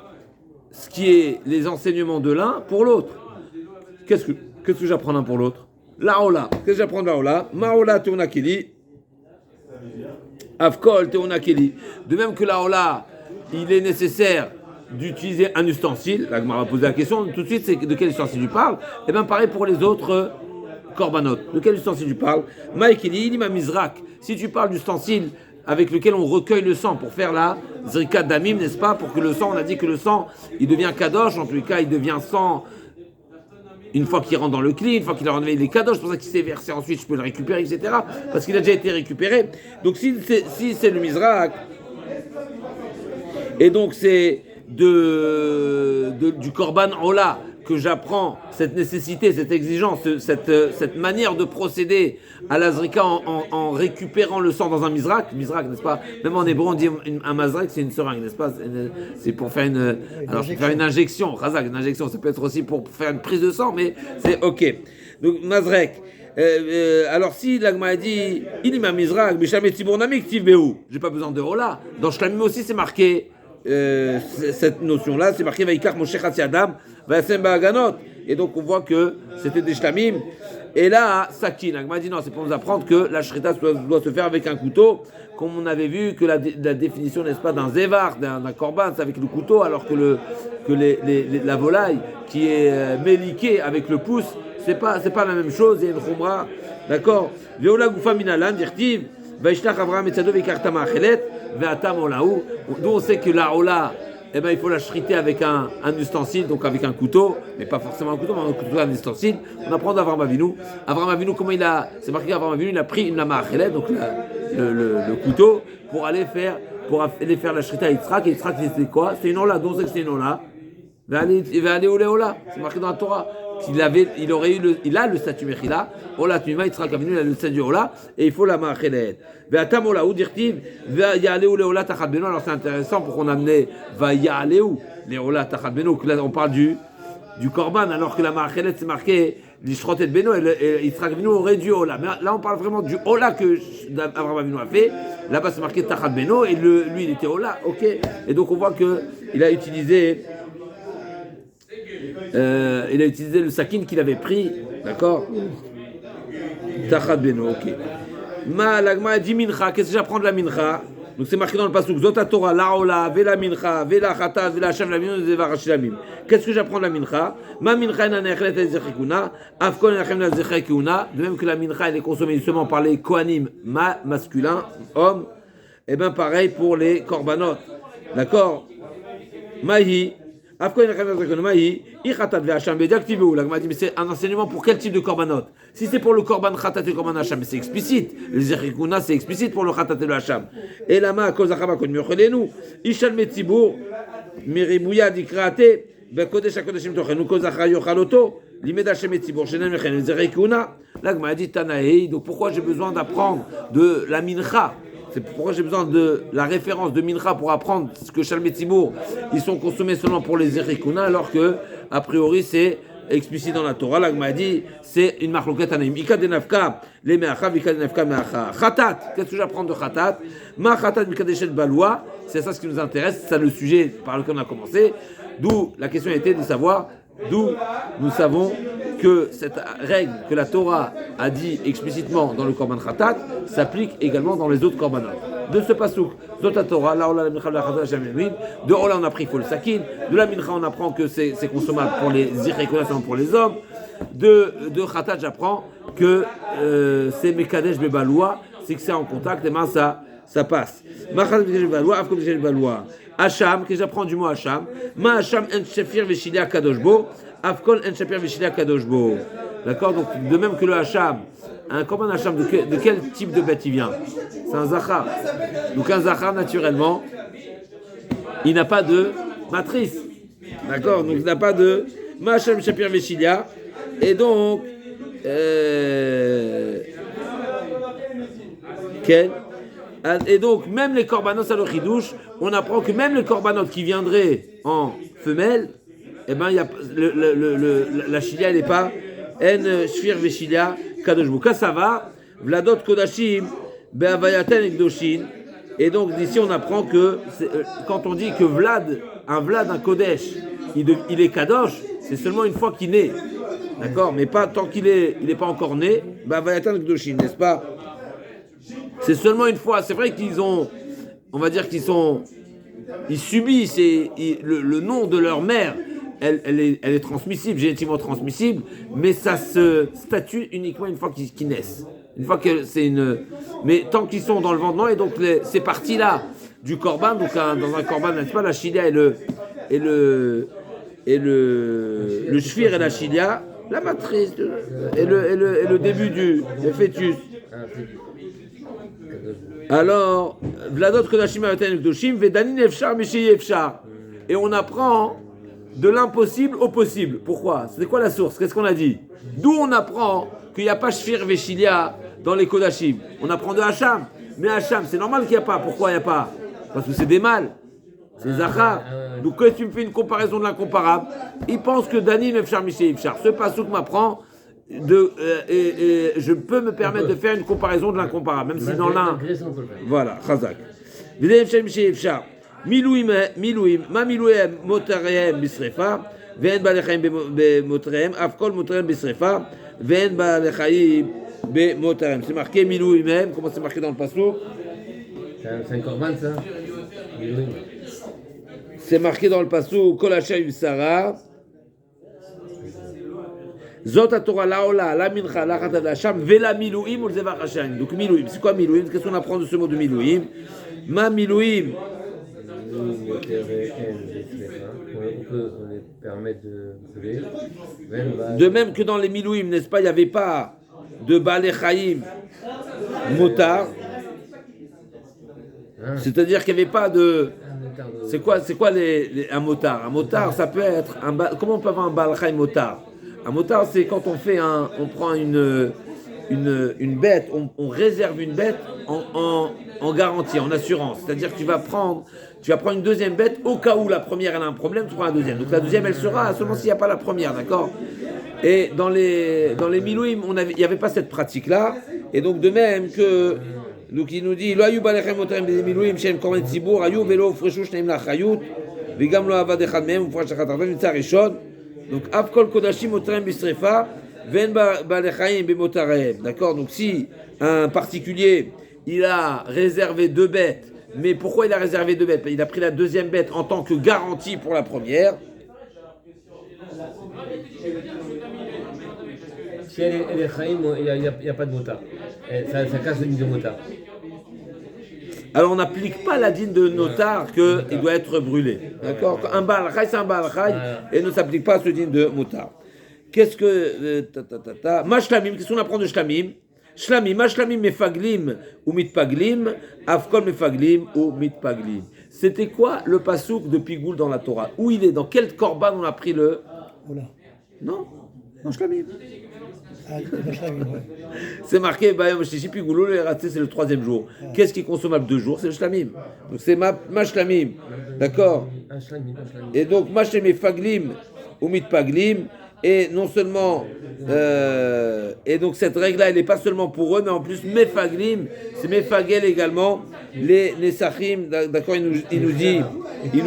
ce qui est les enseignements de l'un pour l'autre. Qu'est-ce que j'apprends l'un pour l'autre? La Ola. Qu'est-ce que j'apprends de la Ola? Maola Teona Keli. Avkol Teona Keli. De même que la Ola, il est nécessaire d'utiliser un ustensile. Là, je m'en vais poser la question tout de suite, c'est de quel ustensile tu parles? Et bien pareil pour les autres korbanot. De quel ustensile tu parles? Maïkeli, Ilima Mizrak. Si tu parles d'ustensile avec lequel on recueille le sang pour faire la Zrika Damim, n'est-ce pas? Pour que le sang, on a dit que le sang, il devient kadosh, en tous les cas, il devient sang. une fois qu'il rentre dans le cli, une fois qu'il a renlevé les kadosh, c'est pour ça qu'il s'est versé ensuite, je peux le récupérer, etc. Parce qu'il a déjà été récupéré. Donc si c'est le Mizrak, et donc c'est du Korban Ola que j'apprends cette nécessité, cette exigence, cette manière de procéder à la Zrika en récupérant le sang dans un Mizrak, n'est-ce pas? Même en hébreu on dit un Mazrak, c'est une seringue, n'est-ce pas? C'est pour faire une injection, Razak, une injection, ça peut être aussi pour faire une prise de sang, mais c'est ok. Donc Mazrek. Alors si l'Agma a dit il est ma Mizrak, Bishamet Tibournamik Tivbeou, j'ai pas besoin de Ola. Dans Shlamim aussi c'est marqué cette notion-là, c'est marqué Vaikar Moshe Chatzi Adam, Vayasem Ba'aganot. Et donc on voit que c'était des Shlamim. Et là, Sakin, l'Agma dit non, c'est pour nous apprendre que la Shrita doit se faire avec un couteau, comme on avait vu que la définition, n'est-ce pas, d'un Zévar, d'un Korban, c'est avec le couteau, alors que la volaille qui est méliquée avec le pouce, c'est pas la même chose, il y a une Khumra, d'accord? Veola Gufa Minalan, dirtiv, Vaishlach Avraham Etzado Vekarta Ma'achelet, Ve'atam Olaou. D'où on sait que la Ola, eh ben, il faut la shriter avec un ustensile, donc avec un couteau, mais pas forcément un couteau, mais un couteau, un ustensile. On apprend d'Avraham Avinu. Avraham Avinu, comment c'est marqué Avraham Avinu, il a pris une lama achelet, donc le couteau, pour aller faire la shrita à Yitzhak. Et Yitzhak, c'était quoi? C'était une Ola, donc c'est que c'était une Ola. Il va aller au Ola, c'est marqué dans la Torah. Il a le statut Mechila, Ola Tmima, Yitzhak Avinu, il a le statut Ola, et il faut la Ma'achelet. Ve'atam Ola, ou dirtiv, Ve'ya'aleu Leola Tachad Beno. Alors c'est intéressant pour qu'on amène Ve'ya'aleu Leola Tachad Beno, là on parle du Korban, alors que la Ma'achelet c'est marqué l'Ishrot et Beno, et Yitzhak Avinu aurait du Ola. Mais là on parle vraiment du Ola que Avraham Avinu a fait, là-bas c'est marqué Tachad Beno, et lui il était Ola, ok. Et donc on voit qu'il a utilisé. Il a utilisé le sakin qu'il avait pris, d'accord? Tachad Beno, ok. L'Agma a dit mincha, qu'est-ce que j'apprends de la mincha? Donc c'est marqué dans le pasuk, Zot Torah, la Ola, Vela mincha, Vela chatat, Vela hashem la mincha, Vela hashem. Qu'est-ce que j'apprends de la mincha? Ma mincha ena nechlet el zechikuna, afkon enachem la zechikuna. De même que la mincha elle est consommée justement par les kohanim masculins, hommes, et bien pareil pour les korbanot, d'accord? Mahi. La Gemara dit, mais c'est un enseignement pour quel type de korbanot? Si c'est pour le korban khatat et le korban hacham, c'est explicite. Le zerikuna, c'est explicite pour le khatat et le hacham. Et la ma kozachama kon miochelenu, ishal metzibur, miribouya dikraate, bekodesh hakodeshim tochenu kozacha yochaloto, limeda shem metzibur, shenem mechen zerikuna. La Gemara dit Tanaï, donc pourquoi j'ai besoin d'apprendre de la mincha? C'est pourquoi j'ai besoin de la référence de Mincha pour apprendre ce que Shalmet Tzibour, ils sont consommés seulement pour les Zerikuna, alors que, a priori, c'est explicite dans la Torah. L'Agma a dit, c'est une marloquette anaïm. Ika denafka, les meacha, vika denafka meacha. Khatat, qu'est-ce que j'apprends de Khatat? Ma Khatat mikadeshet baloua, c'est ça ce qui nous intéresse, c'est ça le sujet par lequel on a commencé. D'où la question était de savoir, d'où nous savons que cette règle que la Torah a dit explicitement dans le Korban Khatat s'applique également dans les autres Korbanot. De ce pasouk, Zot Torah, la Ola la Mincha la Khatat jamais lui. De Ola on a pris faut le sakin. De la Mincha on apprend que c'est consommable pour les Zirikona, pour les hommes. De Khatat j'apprends que c'est Mekadesh Bebaloua, c'est que c'est en contact et ça passe. Ma Khatat Bebaloua, Afkom Bebaloua. Hacham, que j'apprends du mot Hacham. Ma Hacham en Shefir Veshilia Kadoshbo. Afkol en Shefir Veshilia Kadoshbo. D'accord? Donc, de même que le Hacham, un Korban Hacham, de quel type de bête il vient? C'est un Zachar. Donc, un Zachar, naturellement, il n'a pas de matrice. D'accord? Donc, il n'a pas de Ma Hacham Shefir Veshilia. Et donc, quel? Et donc, même les korbanos à le chidouche, on apprend que même les korbanos qui viendraient en femelle, eh ben, la chilia, elle n'est pas en shfir veshilia kadoshbu. Kassava, vladot kodashim, be'avayaten ekdoshin. Et donc, d'ici, on apprend que quand on dit que un kodesh, il est kadosh, c'est seulement une fois qu'il naît. D'accord? Mais pas tant qu'il n'est pas encore né, be'avayaten ekdoshin, n'est-ce pas? C'est seulement une fois. C'est vrai qu'ils ont, on va dire ils subissent le nom de leur mère. Elle est transmissible, génétiquement transmissible, mais ça se statue uniquement une fois qu'ils naissent. Une fois que c'est mais tant qu'ils sont dans le ventre, non. Et donc ces parties-là du korban, donc dans un korban, n'est-ce pas, la chilia et le shvir et la chilia, La matrice et le début du fœtus.
Ah, c'est
Alors, Vladot Kodashim Avaten Kedoshim, Vedanin Efshar Meshei Efshar. Et on apprend de l'impossible au possible. Pourquoi? C'est quoi la source? Qu'est-ce qu'on a dit? D'où on apprend qu'il n'y a pas Shfir Veshilia dans les Kodashim. On apprend de Hacham. Mais Hacham, c'est normal qu'il n'y a pas. Pourquoi il n'y a pas? Parce que c'est des mâles. C'est Zachar. Donc quand tu me fais une comparaison de l'incomparable, il pense que Danin Efshar Meshei Efshar. Ce passouk m'apprend je peux me permettre de faire une comparaison de l'incomparable, même si dans l'un. Voilà, Chazak. Milouim, ma milouim motarehem bisrefa, ve'en balechaim bemotarehem, afkol motarehem bisrefa, ve'en balechaim bemotarehem. C'est marqué milouim, comment c'est marqué dans le passouk?
C'est un corban, ça.
C'est marqué dans le passouk, kol hashem yusara. Zot Torah laola la mincha la chata la sham vela milouim ou zevach hashem. Donc milouim, c'est quoi milouim? Qu'est-ce qu'on apprend de ce mot de milouim? Ma milouim. De même que dans les milouim, n'est-ce pas, il n'y avait pas de balei chaim motard. C'est-à-dire qu'il n'y avait pas de. C'est quoi un motard? Un motard, ça peut être comment on peut avoir un balei chaim motard? Un motard, c'est quand on prend une bête, on réserve une bête en garantie, en assurance. C'est-à-dire que tu vas prendre une deuxième bête au cas où la première elle a un problème, tu prends la deuxième. Donc la deuxième elle sera seulement s'il n'y a pas la première, d'accord? Et dans les milouim, il n'y avait pas cette pratique-là. Et donc de même que donc il nous dit lo ayu balechem motarem be milouim shem korban tzibur ayu velo freshu shneim lachayut vegam lo avad echad mehem ufresh echad arbaim mitzah rishon. Donc, Avkol Kodashim Motarem Bisrefa, Ven Balechaim Bemotarem. D'accord? Donc, si un particulier, il a réservé 2 bêtes, mais pourquoi il a réservé 2 bêtes? Il a pris la deuxième bête en tant que garantie pour la première.
Si elle est chaim, il n'y a pas de motard. Ça casse le ligne de motard.
Alors on n'applique pas la dîne de notar qu'il doit être brûlé. D'accord? Un Baal Chai, c'est un Baal Chai et ne s'applique pas à ce dîne de motard. Qu'est-ce que. Mashlamim, qu'est-ce qu'on apprend de Shlamim? Shlamim, Mashlamim mefaglim ou mitpaglim, Avkol mefaglim ou mitpaglim. C'était quoi le pasouk de Pigoul dans la Torah? Où il est? Dans quel korban on a pris le. Non? Non, Shlamim. C'est marqué, c'est le 3e jour. Qu'est-ce qui est consommable 2 jours? C'est le shlamim. Donc c'est ma shlamim. D'accord? Et donc, ma shlamim faglim ou mitpaglim. Et non seulement. Et donc cette règle-là, elle n'est pas seulement pour eux, mais en plus, mefaglim, c'est mefagel également. Les nesachim, d'accord, il nous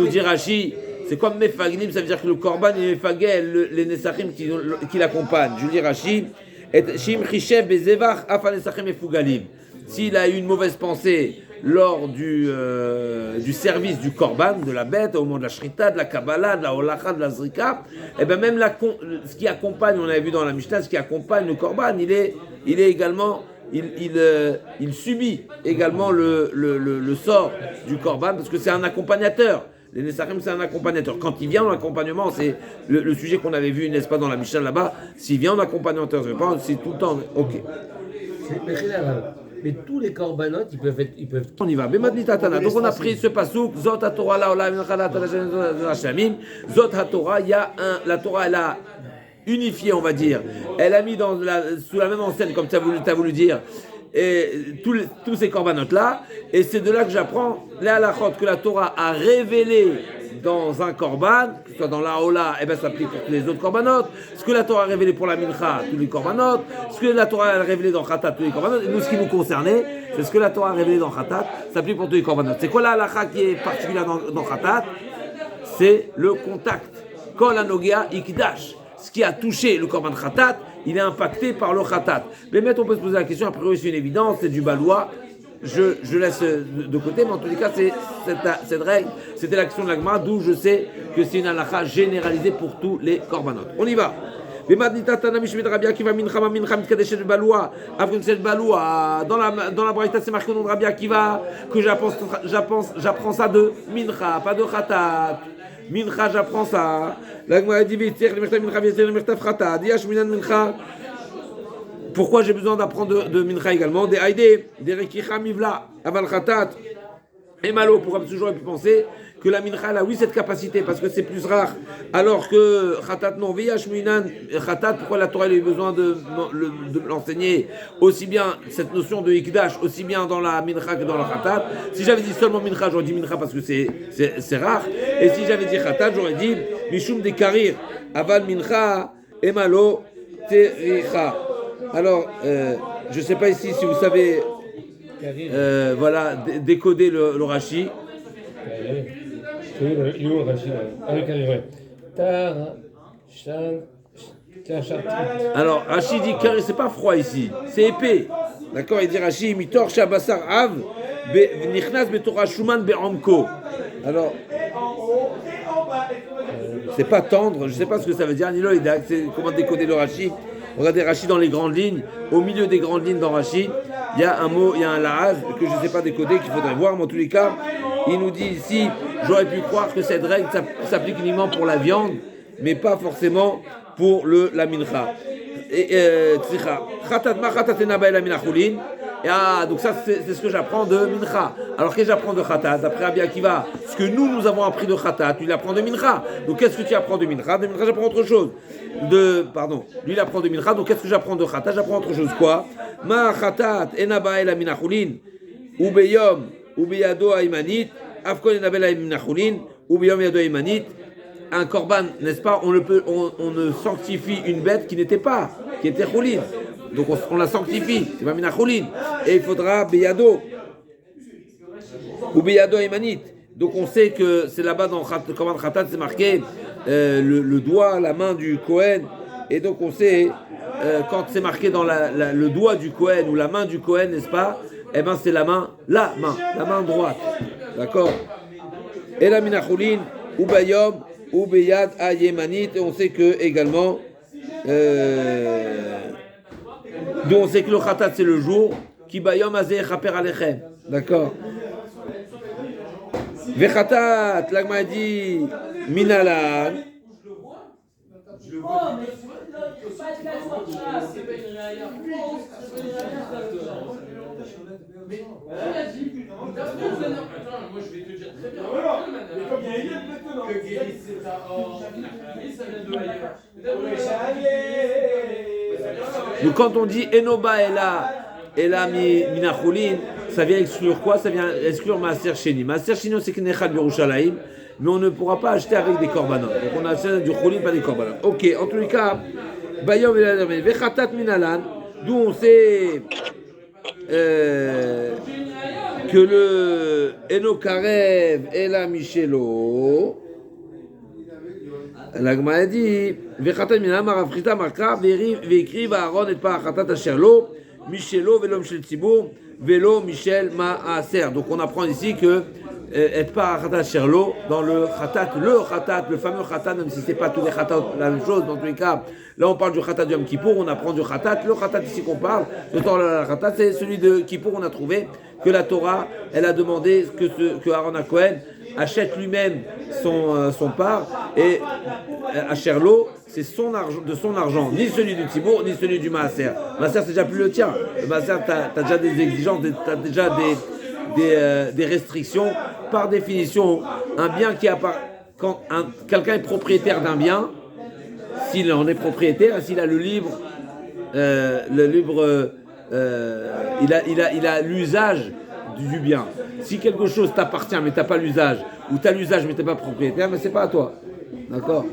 dit Rashi. C'est comme mefaglim, ça veut dire que le korban est mefagel, les nesachim qui l'accompagnent. Je dis Rashi. S'il a eu une mauvaise pensée lors du service du korban, de la bête, au moment de la shrita, de la kabbalah, de la holacha, de la zrika, et bien même ce qui accompagne, on avait vu dans la Mishnah, ce qui accompagne le korban, il est également, il subit également le sort du korban, parce que c'est un accompagnateur. Les Nesachim, c'est un accompagnateur. Quand il vient en accompagnement, c'est le sujet qu'on avait vu, n'est-ce pas, dans la Mishnah là-bas. S'il vient en accompagnateur, c'est tout le temps. Ok.
Mais tous les corbanotes, ils peuvent.
On y va. Donc on a pris ce pasouk. Zot HaTorah la olam Hashamim. Zot HaTorah, la Torah, elle a unifié, on va dire. Elle a mis sous la même enseigne, comme tu as voulu dire. Et tous ces corbanotes-là, et c'est de là que j'apprends les halachot que la Torah a révélé dans un korban, que ce soit dans la Ola, et bien ça s'applique pour tous les autres corbanotes, ce que la Torah a révélé pour la mincha, tous les corbanotes, ce que la Torah a révélé dans Khatat, tous les corbanotes, et nous, ce qui nous concernait, c'est ce que la Torah a révélé dans Khatat, ça s'applique pour tous les corbanotes. C'est quoi la halacha qui est particulière dans Khatat? C'est le contact. Kol hanogea ikdash. Ce qui a touché le korban khatat, il est impacté par le khatat. Mais maintenant, on peut se poser la question, a priori c'est une évidence, c'est du balois. Je laisse de côté, mais en tous les cas, c'est cette règle, c'était l'action de la Gemara, d'où je sais que c'est une halakha généralisée pour tous les korbanot. On y va. Vemadnita Tana Mishmit Rabbi Akiva Mincha Mincha Mitkadeshet Baloua. Afghanistan Baloua. Dans la Braïta, c'est marqué au nom de Rabbi Akiva que j'apprends ça de Mincha, pas de Khatat. Mincha, j'apprends ça. La Gemara dit Vitir, le Mertav Mincha, Vitir, le Mertav Khatat. Diash Minan Mincha. Pourquoi j'ai besoin d'apprendre de Mincha également? Des Haïdé, des Rekicha Mivla, Aval Khatat. Et Malo, pourquoi toujours pu penser que la mincha a oui cette capacité parce que c'est plus rare, alors que khatat non. Viyash minan khatat, pourquoi la Torah a eu besoin de l'enseigner aussi bien cette notion de ikdash aussi bien dans la mincha que dans la khatat. Si j'avais dit seulement mincha, j'aurais dit mincha parce que c'est rare. Et si j'avais dit khatat, j'aurais dit mishum de karir aval mincha et malo tericha. Alors je ne sais pas ici si vous savez voilà décoder le Rashi.
Il est où le Rashi là? Avec un Tar, Shan,
alors Rashi dit que c'est pas froid ici, c'est épais. D'accord, il dit Rashi mitor shabasar av nichnas betorah shuman be'amko. Alors c'est pas tendre, je sais pas ce que ça veut dire. Nilo, c'est comment décoder le Rashi. Regardez Rashi dans les grandes lignes. Au milieu des grandes lignes dans Rashi, il y a un mot, il y a un laaz que je ne sais pas décoder, qu'il faudrait voir. Mais en tous les cas, il nous dit ici, j'aurais pu croire que cette règle s'applique uniquement pour la viande, mais pas forcément pour la mincha. Donc ça c'est ce que j'apprends de mincha. Alors qu'est-ce que j'apprends de khatat? D'après Rabbi Akiva, ce que nous avons appris de khatat, lui il apprend de mincha. Donc qu'est-ce que tu apprends de mincha? De mincha j'apprends autre chose. Lui il apprend de mincha. Donc qu'est-ce que j'apprends de khatat? J'apprends autre chose. Quoi? Ma khatat enaba ela minachulin ubeyom ubeyado aimanit afkon enaba ela minachulin ubeyom yado aimanit. Un korban, n'est-ce pas, on ne sanctifie une bête qui n'était pas, qui était choulin. Donc on la sanctifie, c'est pas mina choulin. Et il faudra beyado ou beyado emanit. Donc on sait que c'est là-bas dans le korban khatat, c'est marqué le doigt, la main du Kohen. Et donc on sait quand c'est marqué dans le doigt du Kohen ou la main du Kohen, n'est-ce pas? Eh ben c'est la main droite. D'accord? Et la mina choulin ou bayom ou beyad a yemanit, et on sait que également d'où on sait que le khatat c'est le jour qui bayom azeh chaper alechem, d'accord. Ve khatat l'agma dit minalan.
Moi je vais te dire très bien. Mais comme il y a une maintenant que guérit c'est à or, ça vient de ailleurs.
Donc quand on dit enoba ela minachulin, ça vient exclure quoi? Ça vient exclure maaser sheni. Maaser sheni c'est knechad Yerushalayim, mais on ne pourra pas acheter avec des korbanot. Donc on achète du chulin, pas des korbanot. Ok, en tous les cas, bayom ve khatat minalan, d'où on sait que le Enokarev et la Michelo, la Gemara dit, Vechatat minam arafrita marka veikriv Aaron et pas Chatat Asherlo, Michelo velom shel tzibur velo Michel maaser. Donc on apprend ici que et pas Chatat Asherlo dans le Chatat, le fameux Chatat, même si c'est pas tous les Chatat la même chose dans tous les cas. Là, on parle du Khatat du Yom Kippour, on apprend du Khatat. Le Khatat ici qu'on parle, le Khatat, c'est celui de Kippour. On a trouvé que la Torah, elle a demandé que Aaron HaKohen achète lui-même son part, et Asherlo, c'est de son argent, ni celui du Tzibour, ni celui du Maaser. Maaser, c'est déjà plus le tien. Le Maaser, t'as déjà des exigences, t'as déjà des restrictions. Par définition, un bien qui a quand quelqu'un est propriétaire d'un bien, s'il en est propriétaire, s'il a le libre, il a l'usage du bien. Si quelque chose t'appartient mais t'as pas l'usage, ou t'as l'usage mais t'es pas propriétaire, mais c'est pas à toi. D'accord?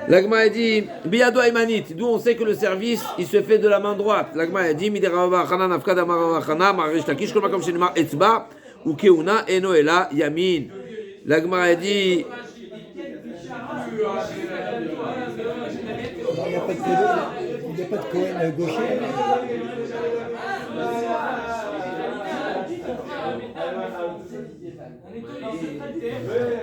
L'agma a dit biyado aymanit, d'où on sait que le service il se fait de la main droite. L'agma a dit miderava khana nafkada marava khana marish takish kol makom shenema etzba ou keuna eno ela yamin. L'agma a dit
il n'y a pas de Cohen gaucher.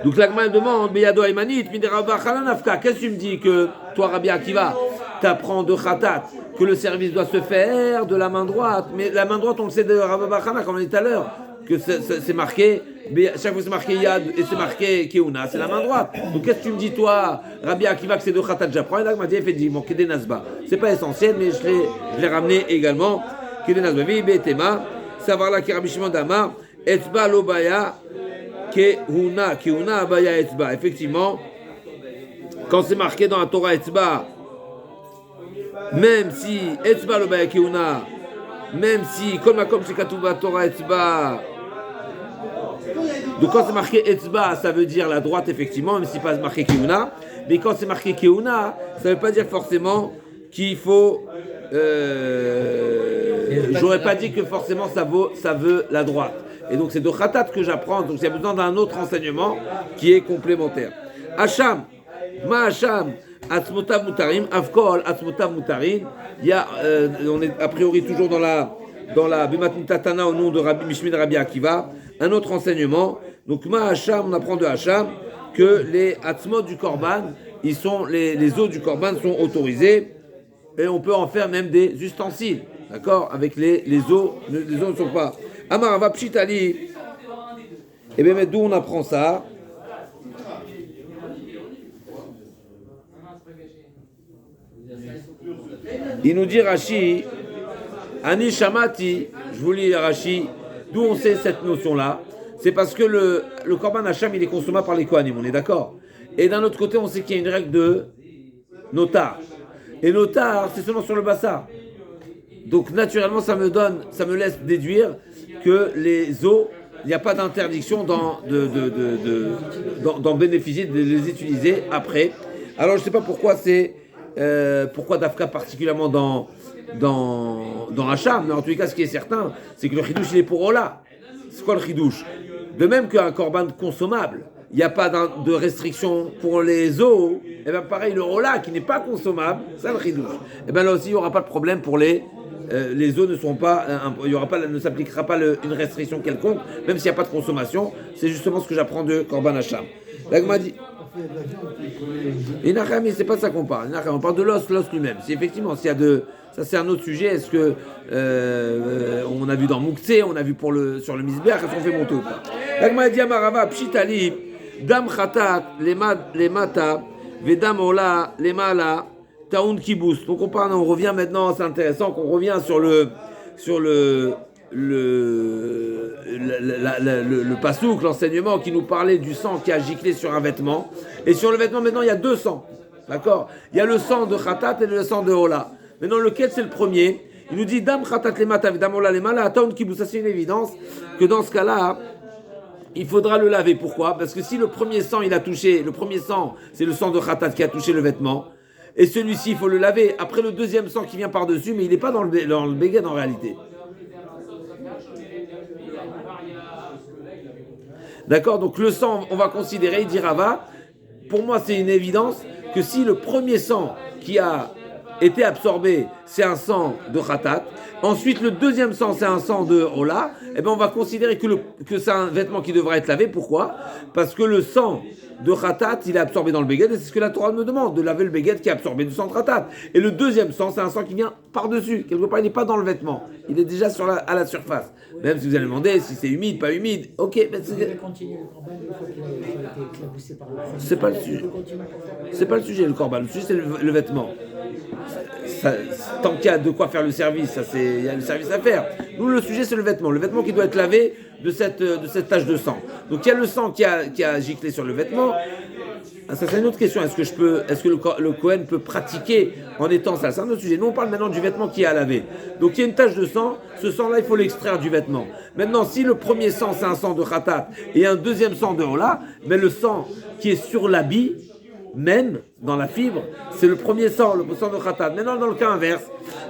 Donc la Gemara demande, Beyado Aymanit, Miderava Chalanafka, qu'est-ce que tu me dis que toi, Rabbi Akiva, t'apprends de Khatat que le service doit se faire de la main droite, mais la main droite, on le sait de Rabbi Bachana, comme on dit tout à l'heure, que c'est marqué, chaque fois c'est marqué Yad et c'est marqué Keuna, c'est la main droite. Donc qu'est-ce que tu me dis, toi, Rabbi Akiva, que c'est de Khatat, j'apprends, et là, il m'a dit effectivement, Kede Nasba. C'est pas essentiel, mais je l'ai ramené également. Kede Nasba, Vi Betema, savoir là, Rabbi Shimon Damar, Etzba Lobaya, Keuna Abaya Etzba. Effectivement, quand c'est marqué dans la Torah Etzba, même si Etzba Lobaya Keuna, même si, comme c'est Katouba Torah Etzba, donc quand c'est marqué Etzba, ça veut dire la droite, effectivement, même si c'est pas marqué Keuna. Mais quand c'est marqué Keuna, ça veut pas dire forcément qu'il faut. J'aurais pas dit que forcément ça veut la droite. Et donc c'est de Khatat que j'apprends. Donc il y a besoin d'un autre enseignement qui est complémentaire. Hacham, Ma Hacham, Atzmotav Mutarim, Avkol, Atzmotav Mutarim. Il y a, on est a priori toujours dans la Bimat Tatana au nom de Rabbi Mishmin Rabbi Akiva. Un autre enseignement. Donc Ma Hacham, on apprend de Hacham que les Atzmot du Korban, les os du Korban sont autorisés et on peut en faire même des ustensiles. D'accord? Avec les os ne sont pas. Amarava Pshitali. Et bien, d'où on apprend ça? Il nous dit Rashi, Ani Shamati, je vous lis Rashi, d'où on sait cette notion-là? C'est parce que le Korban Hacham, il est consommable par les Kohanim, on est d'accord? Et d'un autre côté, on sait qu'il y a une règle de notar. Et notar, c'est seulement sur le bassar. Donc naturellement, ça me laisse déduire que les os, il n'y a pas d'interdiction d'en bénéficier, de les utiliser après. Alors je ne sais pas pourquoi pourquoi Dafka particulièrement dans Hacham, mais en tous les cas, ce qui est certain, c'est que le chidouche, il est pour Ola. C'est quoi le chidouche? De même qu'un korban consommable, il n'y a pas de restriction pour les os, et bien pareil, le Ola qui n'est pas consommable, c'est le chidouche. Et bien là aussi, il n'y aura pas de problème pour les os ne seront pas, ne s'appliquera pas une restriction quelconque, même s'il n'y a pas de consommation. C'est justement ce que j'apprends de Korban Hacham. L'Agma dit, Inachami, c'est pas ça qu'on parle. On parle de l'os lui-même. Si effectivement, s'il y a ça c'est un autre sujet. Est-ce que on a vu dans Mouktsé, on a vu sur le Misbeach, est-ce qu'on fait monter ou pas? L'Agma dit Amarava Pshitali, Dam Khatat, les Mata, Vedam Ola, les Mala. Taoun Kibous. Donc on revient maintenant, c'est intéressant qu'on revient sur le pasouk, l'enseignement qui nous parlait du sang qui a giclé sur un vêtement. Et sur le vêtement, maintenant, il y a deux sangs. D'accord? Il y a le sang de Khatat et le sang de Ola. Maintenant, lequel c'est le premier? Il nous dit Dam Khatat les mata, Dam Ola les mala, Taoun Kibous. Ça, c'est une évidence que dans ce cas-là, il faudra le laver. Pourquoi? Parce que si le premier sang, c'est le sang de Khatat qui a touché le vêtement. Et celui-ci, il faut le laver. Après le deuxième sang qui vient par-dessus, mais il n'est pas dans le beged en réalité. D'accord? Donc le sang, on va considérer, il dit Rava, pour moi c'est une évidence que si le premier sang qui a été absorbé, c'est un sang de Khatat, ensuite le deuxième sang, c'est un sang de Ola, et bien on va considérer que c'est un vêtement qui devra être lavé. Pourquoi? Parce que le sang de Khatat, il est absorbé dans le Beged, et c'est ce que la Torah me demande, de laver le Beged qui est absorbé du sang de Khatat. Et le deuxième sang, c'est un sang qui vient par-dessus. Quelque part, il n'est pas dans le vêtement. Il est déjà à la surface. Même si vous allez demander si c'est humide, pas humide. Ok, mais c'est pas le sujet. C'est pas le sujet, le korban. Le sujet, c'est le vêtement. Tant qu'il y a de quoi faire le service, il y a le service à faire. Nous, le sujet, c'est le vêtement. Le vêtement qui doit être lavé de cette tache de sang. Donc, il y a le sang qui a giclé sur le vêtement. Ça, c'est une autre question. Est-ce que le Kohen peut pratiquer en étant sale? C'est un autre sujet. Nous, on parle maintenant du vêtement qui est à laver. Donc, il y a une tache de sang. Ce sang-là, il faut l'extraire du vêtement. Maintenant, si le premier sang, c'est un sang de Khatat et un deuxième sang de Ola, mais le sang qui est sur l'habit, même dans la fibre, c'est le premier sang, le sang de Khatat. Maintenant, dans le cas inverse,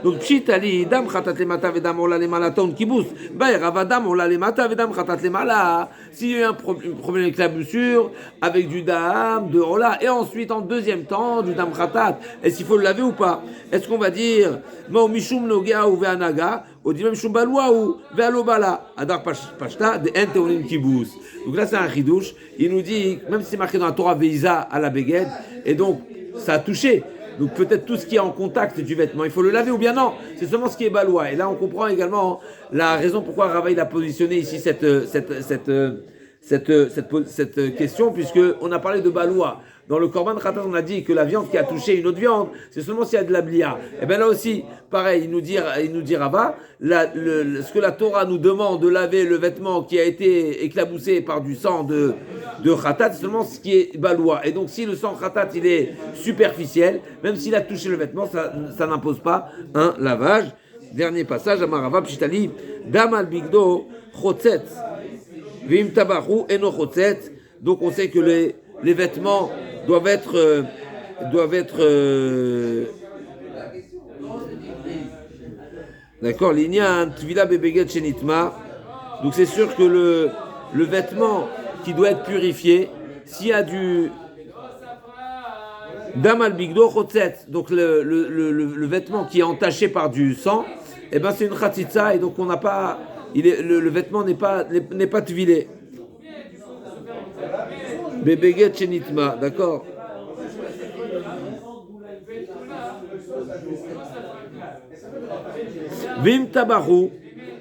donc Pshitali, Dam Khatat le mata vedam ola le mala ton kibous, Ravadam ola le mata vedam Khatat le mala. S'il y a eu un problème avec la blessure, avec du dam, de ola, et ensuite en deuxième temps, du dam Khatat, est-ce qu'il faut le laver ou pas? Est-ce qu'on va dire, Ma mishum nogea ou ve'anaga, Odimem Shumbalwa ou Vealobala, Adar Pashta, de Enteonim Kibous. Donc là, c'est un chidouche. Il nous dit, même si c'est marqué dans la Torah Veiza à la Beged, et donc ça a touché. Donc peut-être tout ce qui est en contact du vêtement, il faut le laver ou bien non. C'est seulement ce qui est balois. Et là, on comprend également la raison pourquoi Rava il a positionné ici cette question, puisque on a parlé de balois. Dans le Korban Khatat, on a dit que la viande qui a touché une autre viande, c'est seulement s'il y a de la blia. Et bien là aussi, pareil, il nous dit Rava, ce que la Torah nous demande de laver le vêtement qui a été éclaboussé par du sang de Khatat, c'est seulement ce qui est balois. Et donc si le sang Khatat, il est superficiel, même s'il a touché le vêtement, ça n'impose pas un lavage. Dernier passage, Amarava Pshitali, Damal Bigdo, Chotzet, Vim Tabachu, Eno Chotzet. Donc on sait que les vêtements doivent être d'accord, l'inyan tvila bebeget shenitma. Donc c'est sûr que le vêtement qui doit être purifié, s'il y a du damal bigdo chotzet, donc le vêtement qui est entaché par du sang, eh ben c'est une khatitsa et donc on n'a pas, le vêtement n'est pas tvilé. Bebeget shenitma, d'accord. Vim tabaru,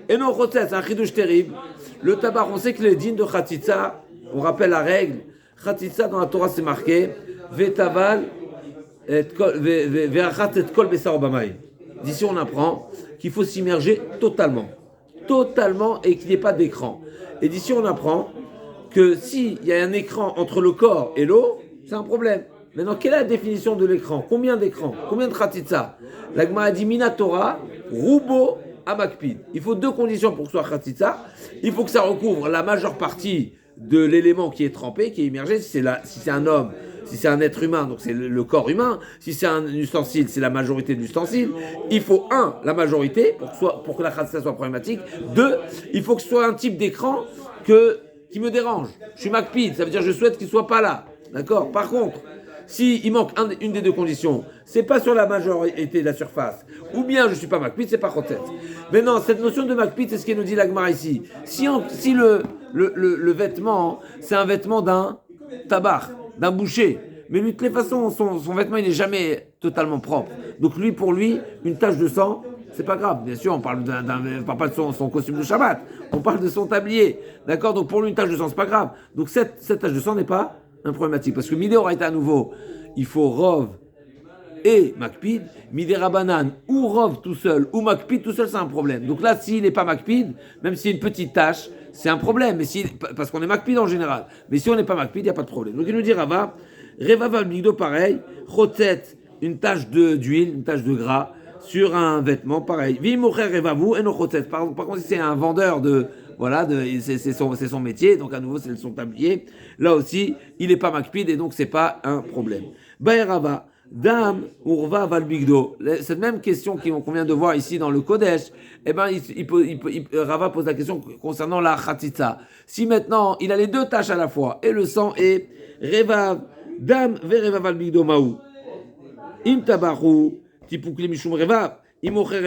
et non chotzet, c'est un chidouche terrible. Le tabar, on sait que les dînes de khatitsa, on rappelle la règle, khatitsa dans la Torah c'est marqué, vetaval, ve'achat et kol besar bamay. D'ici on apprend qu'il faut s'immerger totalement, et qu'il n'y ait pas d'écran. Et d'ici on apprend que s'il y a un écran entre le corps et l'eau, c'est un problème. Maintenant, quelle est la définition de l'écran? Combien d'écrans? Combien de khatitsa? La Gemara a dit Minatora, Rubo, Amakpid. Il faut deux conditions pour que ce soit khatitsa. Il faut que ça recouvre la majeure partie de l'élément qui est trempé, qui est immergé. Si c'est un homme, si c'est un être humain, donc c'est le corps humain. Si c'est un ustensile, c'est la majorité de l'ustensile. Il faut la majorité pour que la khatitsa soit problématique. Deux, il faut que ce soit un type d'écran qui me dérange. Je suis makpid, ça veut dire que je souhaite qu'il ne soit pas là. D'accord? Par contre, s'il manque une des deux conditions, c'est pas sur la majorité de la surface, ou bien je ne suis pas makpid, c'est pas chotet. Mais non, cette notion de makpid, c'est ce qu'il nous dit la Gemara ici. Si le vêtement, c'est un vêtement d'un tabar, d'un boucher, mais lui, de toutes les façons, son vêtement, il n'est jamais totalement propre. Donc pour lui, une tache de sang, c'est pas grave. Bien sûr, on parle pas de son costume de Shabbat, on parle de son tablier. D'accord? Donc pour lui, une tache de sang, c'est pas grave. Donc cette tache de sang n'est pas un problématique. Parce que Midé aura été à nouveau, il faut Rov et Makpid. Midé Rabanan ou Rov tout seul ou Makpid tout seul, c'est un problème. Donc là, s'il n'est pas Makpid, même s'il y a une petite tache, c'est un problème. Mais parce qu'on est Makpid en général. Mais si on n'est pas Makpid, il n'y a pas de problème. Donc il nous dit Rava, Reva Valmigdo pareil, Chotzet, une tache d'huile, une tache de gras sur un vêtement pareil. Vimocher Revavu et no Chotzet. Par contre, si c'est un vendeur c'est son métier, donc à nouveau c'est son tablier. Là aussi, il n'est pas makpid et donc c'est pas un problème. Baerava, Dam, Urva, Valbigdo. Cette même question qu'on vient de voir ici dans le Kodesh, eh ben, Rava pose la question concernant la khatitsa. Si maintenant il a les deux tâches à la fois et le sang est Revav, Dam, Vereva, Valbigdo, Maou. Im tabaru, tipukli mishum Revav. La Gemara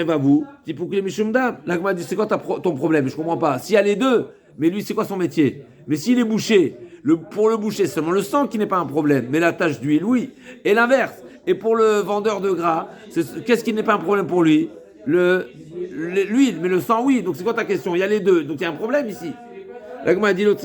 dit c'est quoi ton problème? Je comprends pas. S'il y a les deux, mais lui c'est quoi son métier? Mais s'il est bouché, pour le boucher c'est seulement le sang qui n'est pas un problème, mais la tache d'huile oui. Et l'inverse. Et pour le vendeur de gras, qu'est-ce qui n'est pas un problème pour lui? L'huile, mais le sang oui. Donc c'est quoi ta question? Il y a les deux, donc il y a un problème ici. La Gemara dit l'autre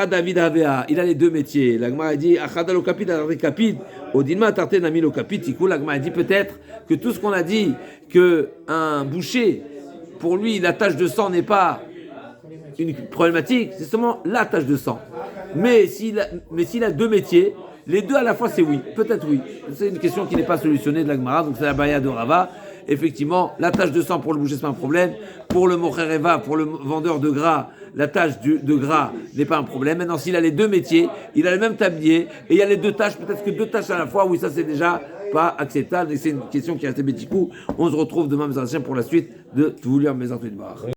David Havea, il a les deux métiers. La Gemara dit Achadalo kapid, kapid, Odinma tarte nami lo kapid. La Gemara dit peut-être que tout ce qu'on a dit, que un boucher, pour lui, la tache de sang n'est pas une problématique, c'est seulement la tache de sang. Mais s'il a deux métiers, les deux à la fois, c'est oui. Peut-être oui. C'est une question qui n'est pas solutionnée de la Gemara, donc c'est la baya de Rava. Effectivement, la tache de sang pour le boucher, c'est pas un problème. Pour le mochereva, pour le vendeur de gras, la tâche de gras n'est pas un problème. Maintenant, s'il a les deux métiers, il a le même tablier, et il y a les deux tâches, peut-être que deux tâches à la fois, oui, ça c'est déjà pas acceptable, et c'est une question qui a été bétikou. On se retrouve demain, mes anciens, pour la suite de Tvouliam Mes Bar.